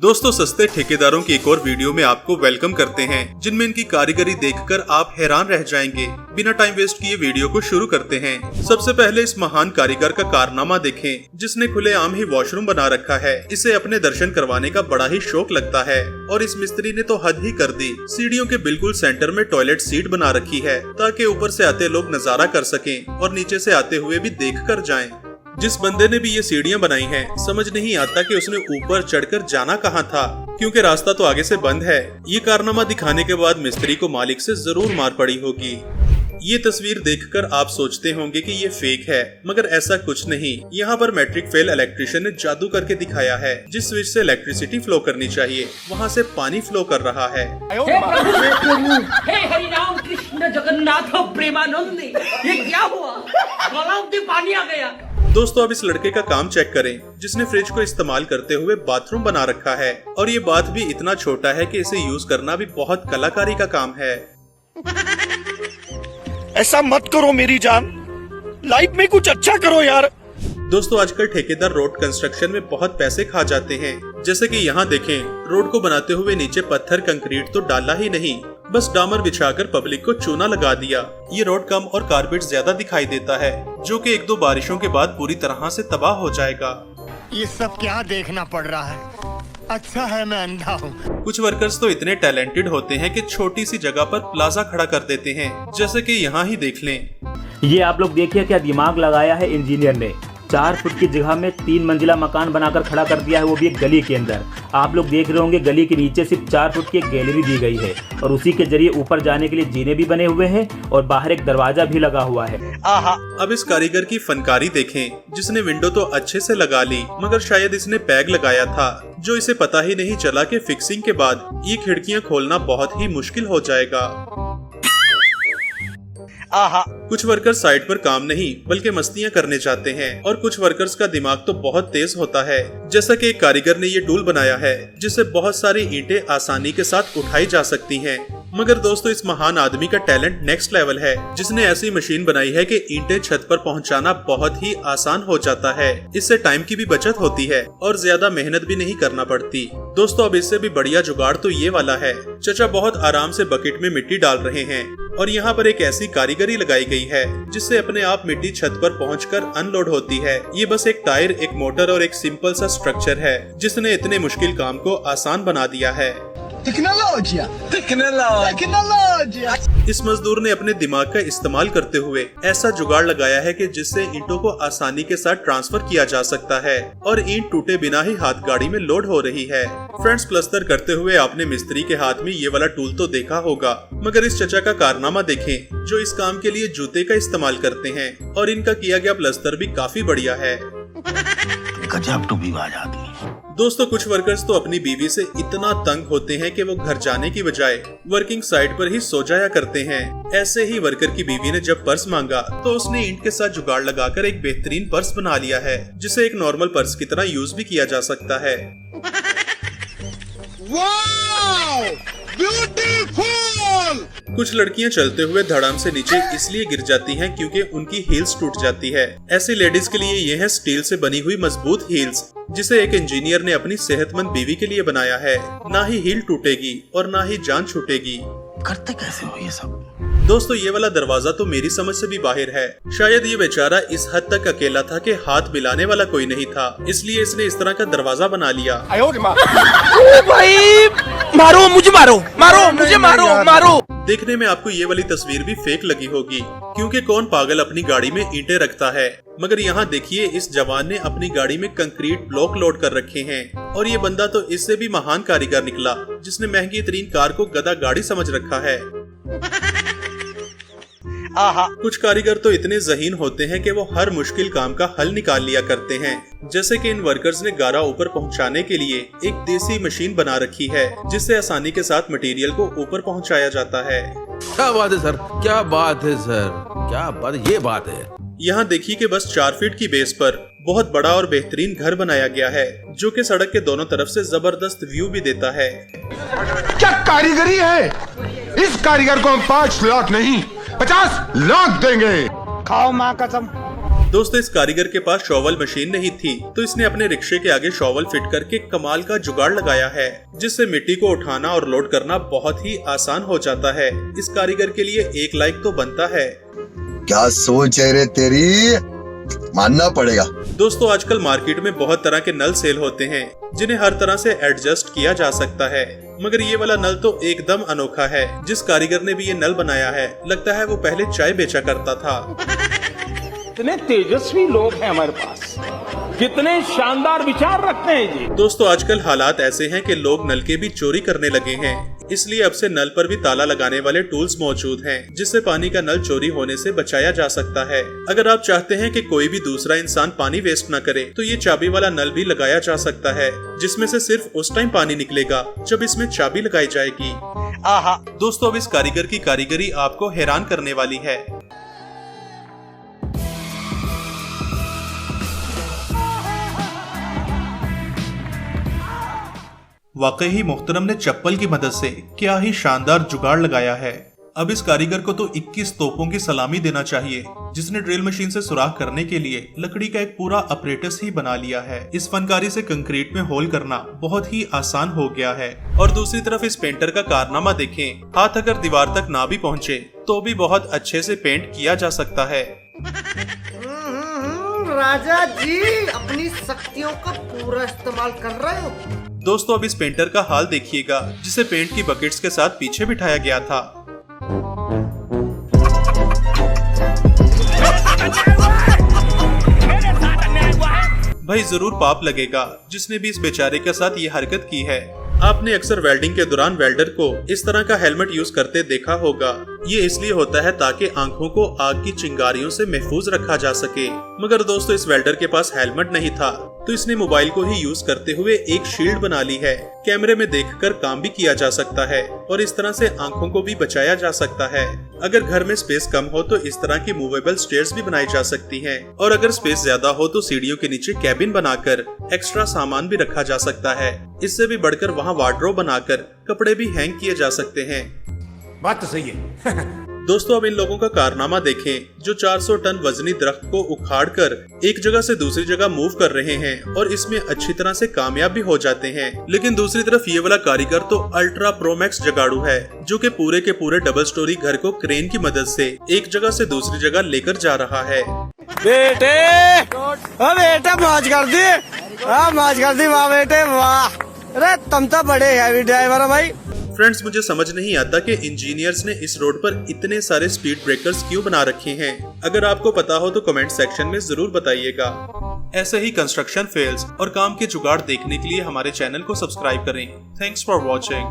दोस्तों सस्ते ठेकेदारों की एक और वीडियो में आपको वेलकम करते हैं, जिनमें इनकी कारीगरी देखकर आप हैरान रह जाएंगे। बिना टाइम वेस्ट किए वीडियो को शुरू करते हैं। सबसे पहले इस महान कारीगर का कारनामा देखें, जिसने खुलेआम ही वॉशरूम बना रखा है। इसे अपने दर्शन करवाने का बड़ा ही शौक लगता है और इस मिस्त्री ने तो हद ही कर दी। सीढ़ियों के बिल्कुल सेंटर में टॉयलेट सीट बना रखी है ताकि ऊपर से आते लोग नजारा कर सकें और नीचे से आते हुए भी देख कर जाएं। जिस बंदे ने भी ये सीढ़ियां बनाई हैं, समझ नहीं आता कि उसने ऊपर चढ़कर जाना कहाँ था, क्योंकि रास्ता तो आगे से बंद है। ये कारनामा दिखाने के बाद मिस्त्री को मालिक से जरूर मार पड़ी होगी। ये तस्वीर देखकर आप सोचते होंगे कि ये फेक है, मगर ऐसा कुछ नहीं। यहाँ पर मैट्रिक फेल इलेक्ट्रिशियन ने जादू करके दिखाया है। जिस स्विच से इलेक्ट्रिसिटी फ्लो करनी चाहिए, वहाँ से पानी फ्लो कर रहा है। हे हरि राम कृष्ण जगन्नाथ प्रेमानंद, ये क्या हुआ? तालाब में पानी आ गया। दोस्तों अब इस लड़के का काम चेक करें, जिसने फ्रिज को इस्तेमाल करते हुए बाथरूम बना रखा है। और ये बात भी इतना छोटा है कि इसे यूज करना भी बहुत कलाकारी का काम है। ऐसा मत करो मेरी जान, लाइफ में कुछ अच्छा करो यार। दोस्तों आजकल ठेकेदार रोड कंस्ट्रक्शन में बहुत पैसे खा जाते हैं। जैसे कि यहाँ देखें, रोड को बनाते हुए नीचे पत्थर कंक्रीट तो डाला ही नहीं, बस डामर बिछाकर पब्लिक को चूना लगा दिया। ये रोड कम और कारपेट ज्यादा दिखाई देता है, जो कि एक दो बारिशों के बाद पूरी तरह से तबाह हो जाएगा। ये सब क्या देखना पड़ रहा है? अच्छा है मैं अंधा हूँ। कुछ वर्कर्स तो इतने टैलेंटेड होते हैं कि छोटी सी जगह पर प्लाजा खड़ा कर देते हैं, जैसे कि यहाँ ही देख लें। ये आप लोग देखिए क्या दिमाग लगाया है इंजीनियर ने। 4 फुट की जगह में 3 मंजिला मकान बनाकर खड़ा कर दिया है, वो भी एक गली के अंदर। आप लोग देख रहे होंगे गली के नीचे सिर्फ 4 फुट की एक गैलरी दी गई है और उसी के जरिए ऊपर जाने के लिए जीने भी बने हुए हैं और बाहर एक दरवाजा भी लगा हुआ है। अब इस कारीगर की फनकारी देखें, जिसने विंडो तो अच्छे से लगा ली, मगर शायद इसने पैग लगाया था, जो इसे पता ही नहीं चला कि फिक्सिंग के बाद ये खिड़कियां खोलना बहुत ही मुश्किल हो जाएगा। कुछ वर्कर्स साइट पर काम नहीं बल्कि मस्तियां करने जाते हैं और कुछ वर्कर्स का दिमाग तो बहुत तेज होता है। जैसा कि एक कारीगर ने ये टूल बनाया है, जिससे बहुत सारी ईंटें आसानी के साथ उठाई जा सकती हैं। मगर दोस्तों इस महान आदमी का टैलेंट नेक्स्ट लेवल है, जिसने ऐसी मशीन बनाई है कि ईंटें छत पर पहुंचाना बहुत ही आसान हो जाता है। इससे टाइम की भी बचत होती है और ज्यादा मेहनत भी नहीं करना पड़ती। दोस्तों अब इससे भी बढ़िया जुगाड़ तो ये वाला है। चचा बहुत आराम से बकेट में मिट्टी डाल रहे हैं और यहाँ पर एक ऐसी कारीगरी लगाई गई है जिससे अपने आप मिट्टी छत पर पहुंचकर अनलोड होती है। ये बस एक टायर, एक मोटर और एक सिंपल सा स्ट्रक्चर है, जिसने इतने मुश्किल काम को आसान बना दिया है। टेक्नोलॉजिया। इस मजदूर ने अपने दिमाग का इस्तेमाल करते हुए ऐसा जुगाड़ लगाया है कि जिससे ईंटों को आसानी के साथ ट्रांसफर किया जा सकता है और ईंट टूटे बिना ही हाथ गाड़ी में लोड हो रही है। फ्रेंड्स प्लस्तर करते हुए आपने मिस्त्री के हाथ में ये वाला टूल तो देखा होगा, मगर इस चचा का कारनामा देखें, जो इस काम के लिए जूते का इस्तेमाल करते हैं और इनका किया गया प्लस्तर भी काफी बढ़िया है। गजब टूबीबाज आदमी। दोस्तों कुछ वर्कर्स तो अपनी बीवी से इतना तंग होते हैं कि वो घर जाने की बजाय वर्किंग साइट पर ही सो जाया करते हैं। ऐसे ही वर्कर की बीवी ने जब पर्स मांगा तो उसने ईंट के साथ जुगाड़ लगाकर एक बेहतरीन पर्स बना लिया है, जिसे एक नॉर्मल पर्स की तरह यूज भी किया जा सकता है। कुछ लड़कियां चलते हुए धड़ाम से नीचे इसलिए गिर जाती हैं क्योंकि उनकी हील्स टूट जाती है। ऐसी लेडीज के लिए ये है स्टील से बनी हुई मजबूत हील्स, जिसे एक इंजीनियर ने अपनी सेहतमंद बीवी के लिए बनाया है। ना ही हील टूटेगी और ना ही जान छूटेगी। करते कैसे हो ये सब? दोस्तों ये वाला दरवाजा तो मेरी समझ से भी बाहर है। शायद ये बेचारा इस हद तक अकेला था कि हाथ मिलाने वाला कोई नहीं था, इसलिए इसने इस तरह का दरवाजा बना लिया। भाई मारो मुझे, मारो मुझे, मारो। देखने में आपको ये वाली तस्वीर भी फेक लगी होगी, क्योंकि कौन पागल अपनी गाड़ी में ईंटें रखता है। मगर यहाँ देखिए, इस जवान ने अपनी गाड़ी में कंक्रीट ब्लॉक लोड कर रखे हैं और ये बंदा तो इससे भी महान कारीगर निकला, जिसने महंगी तरीन कार को गधा गाड़ी समझ रखा है। कुछ कारीगर तो इतने ज़हीन होते हैं कि वो हर मुश्किल काम का हल निकाल लिया करते हैं। जैसे कि इन वर्कर्स ने गारा ऊपर पहुंचाने के लिए एक देसी मशीन बना रखी है, जिससे आसानी के साथ मटेरियल को ऊपर पहुंचाया जाता है। क्या बात है सर, क्या बात है सर, क्या बात, ये बात है। यहाँ देखिए कि बस 4 फीट की बेस पर बहुत बड़ा और बेहतरीन घर बनाया गया है, जो कि सड़क के दोनों तरफ से जबरदस्त व्यू भी देता है। क्या कारीगरी है? इस कारीगर को हम 5 लाख नहीं 50 लाख देंगे। खाओ माँ कसम। दोस्तों इस कारीगर के पास शॉवल मशीन नहीं थी, तो इसने अपने रिक्शे के आगे शॉवल फिट करके कमाल का जुगाड़ लगाया है, जिससे मिट्टी को उठाना और लोड करना बहुत ही आसान हो जाता है। इस कारीगर के लिए 1 लाइक तो बनता है। क्या सोच है रे तेरी, मानना पड़ेगा। दोस्तों आजकल मार्केट में बहुत तरह के नल सेल होते हैं, जिन्हें हर तरह से एडजस्ट किया जा सकता है, मगर ये वाला नल तो एकदम अनोखा है। जिस कारीगर ने भी ये नल बनाया है, लगता है वो पहले चाय बेचा करता था। कितने तेजस्वी लोग हैं हमारे पास, कितने शानदार विचार रखते हैं जी। दोस्तों आजकल हालात ऐसे हैं कि लोग नल के भी चोरी करने लगे हैं, इसलिए अब से नल पर भी ताला लगाने वाले टूल्स मौजूद हैं, जिससे पानी का नल चोरी होने से बचाया जा सकता है। अगर आप चाहते हैं कि कोई भी दूसरा इंसान पानी वेस्ट न करे, तो ये चाबी वाला नल भी लगाया जा सकता है, जिसमें से सिर्फ उस टाइम पानी निकलेगा जब इसमें चाबी लगाई जाएगी। आहा। दोस्तों अब इस कारीगर की कारीगरी आपको हैरान करने वाली है। वाकई ही मोहतरम ने चप्पल की मदद से क्या ही शानदार जुगाड़ लगाया है। अब इस कारीगर को तो 21 तोपों की सलामी देना चाहिए, जिसने ड्रिल मशीन से सुराख करने के लिए लकड़ी का एक पूरा अपरेटस ही बना लिया है। इस फनकारी से कंक्रीट में होल करना बहुत ही आसान हो गया है। और दूसरी तरफ इस पेंटर का कारनामा देखें, हाथ अगर दीवार तक ना भी पहुँचे तो भी बहुत अच्छे से पेंट किया जा सकता है। राजा जी अपनी शक्तियों का पूरा इस्तेमाल कर रहे हो। दोस्तों अब इस पेंटर का हाल देखिएगा, जिसे पेंट की बकेट्स के साथ पीछे बिठाया गया था। भाई जरूर पाप लगेगा जिसने भी इस बेचारे के साथ ये हरकत की है। आपने अक्सर वेल्डिंग के दौरान वेल्डर को इस तरह का हेलमेट यूज करते देखा होगा। ये इसलिए होता है ताकि आंखों को आग की चिंगारियों से महफूज रखा जा सके। मगर दोस्तों इस वेल्डर के पास हेलमेट नहीं था, तो इसने मोबाइल को ही यूज करते हुए एक शील्ड बना ली है। कैमरे में देखकर काम भी किया जा सकता है और इस तरह से आंखों को भी बचाया जा सकता है। अगर घर में स्पेस कम हो तो इस तरह की मूवेबल स्टेयर्स भी बनाई जा सकती हैं, और अगर स्पेस ज्यादा हो तो सीढ़ियों के नीचे कैबिन बनाकर एक्स्ट्रा सामान भी रखा जा सकता है। इससे भी बढ़कर वहाँ वार्डरोब बनाकर कपड़े भी हैंग किए जा सकते हैं। बात तो सही है। दोस्तों अब इन लोगों का कारनामा देखें, जो 400 टन वजनी दरख्त को उखाड़कर एक जगह से दूसरी जगह मूव कर रहे हैं और इसमें अच्छी तरह से कामयाब भी हो जाते हैं। लेकिन दूसरी तरफ ये वाला कारीगर तो अल्ट्रा प्रोमैक्स जगाड़ू है, जो कि पूरे के पूरे डबल स्टोरी घर को क्रेन की मदद से एक जगह से दूसरी जगह लेकर जा रहा है। बेटे बेटा मौज कर दी, मौज कर दी, वाह बेटे वाह। अरे तुम तो बड़े हैवी ड्राइवर हो भाई। फ्रेंड्स मुझे समझ नहीं आता कि इंजीनियर्स ने इस रोड पर इतने सारे स्पीड ब्रेकर्स क्यों बना रखे हैं। अगर आपको पता हो तो कमेंट सेक्शन में जरूर बताइएगा। ऐसे ही कंस्ट्रक्शन फेल्स और काम के जुगाड़ देखने के लिए हमारे चैनल को सब्सक्राइब करें। Thanks for watching.